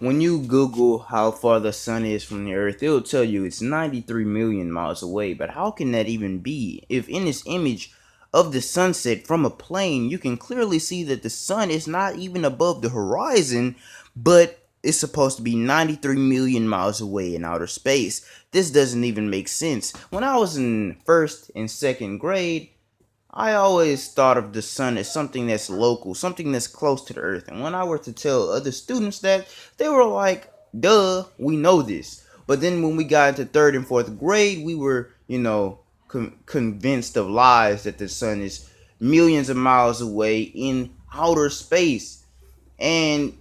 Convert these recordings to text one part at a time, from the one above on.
When you Google how far the sun is from the earth, it'll tell you it's 93 million miles away. But how can that even be? If in this image of the sunset from a plane, you can clearly see that the sun is not even above the horizon, but it's supposed to be 93 million miles away in outer space. This doesn't even make sense. When I was in first and second grade, I always thought of the sun as something that's local, something that's close to the earth. And when I were to tell other students that, they were like, duh, we know this. But then when we got into third and fourth grade, we were, convinced of lies that the sun is millions of miles away in outer space. And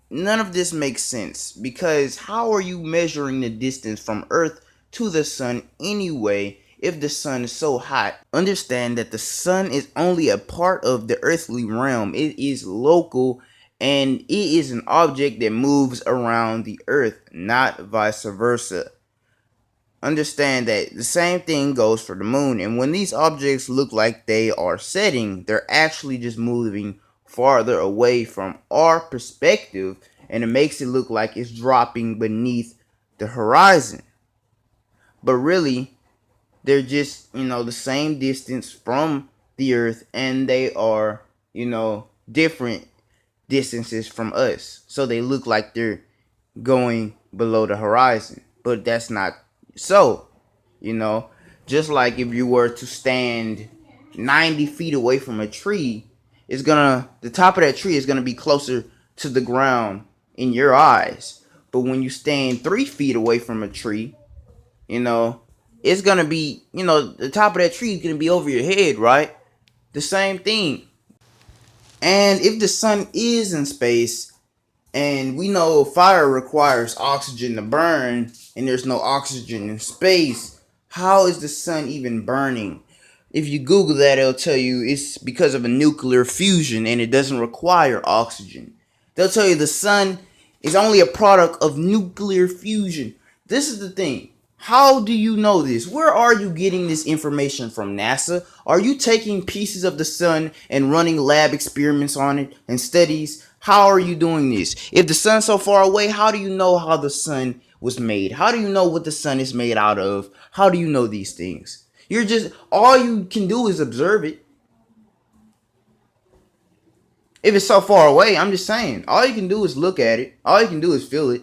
none of this makes sense because how are you measuring the distance from Earth to the sun anyway if the sun is so hot? Understand that the sun is only a part of the earthly realm. It is local and it is an object that moves around the earth, not vice versa. Understand that the same thing goes for the moon. And when these objects look like they are setting, they're actually just moving farther away from our perspective, and it makes it look like it's dropping beneath the horizon. But really, they're just, the same distance from the earth, and they are, different distances from us. So they look like they're going below the horizon. But that's not so, you know, just like if you were to stand 90 feet away from a tree, the top of that tree is gonna be closer to the ground in your eyes. But when you stand 3 feet away from a tree, you know, it's gonna be, the top of that tree is gonna be over your head, right? The same thing. And if the sun is in space, and we know fire requires oxygen to burn, and there's no oxygen in space, how is the sun even burning? If you Google that, it'll tell you it's because of a nuclear fusion and it doesn't require oxygen. They'll tell you the sun is only a product of nuclear fusion. This is the thing. How do you know this? Where are you getting this information from? NASA? Are you taking pieces of the sun and running lab experiments on it and studies? How are you doing this? If the sun's so far away, how do you know how the sun was made? How do you know what the sun is made out of? How do you know these things? All you can do is observe it. If it's so far away, I'm just saying, all you can do is look at it. All you can do is feel it.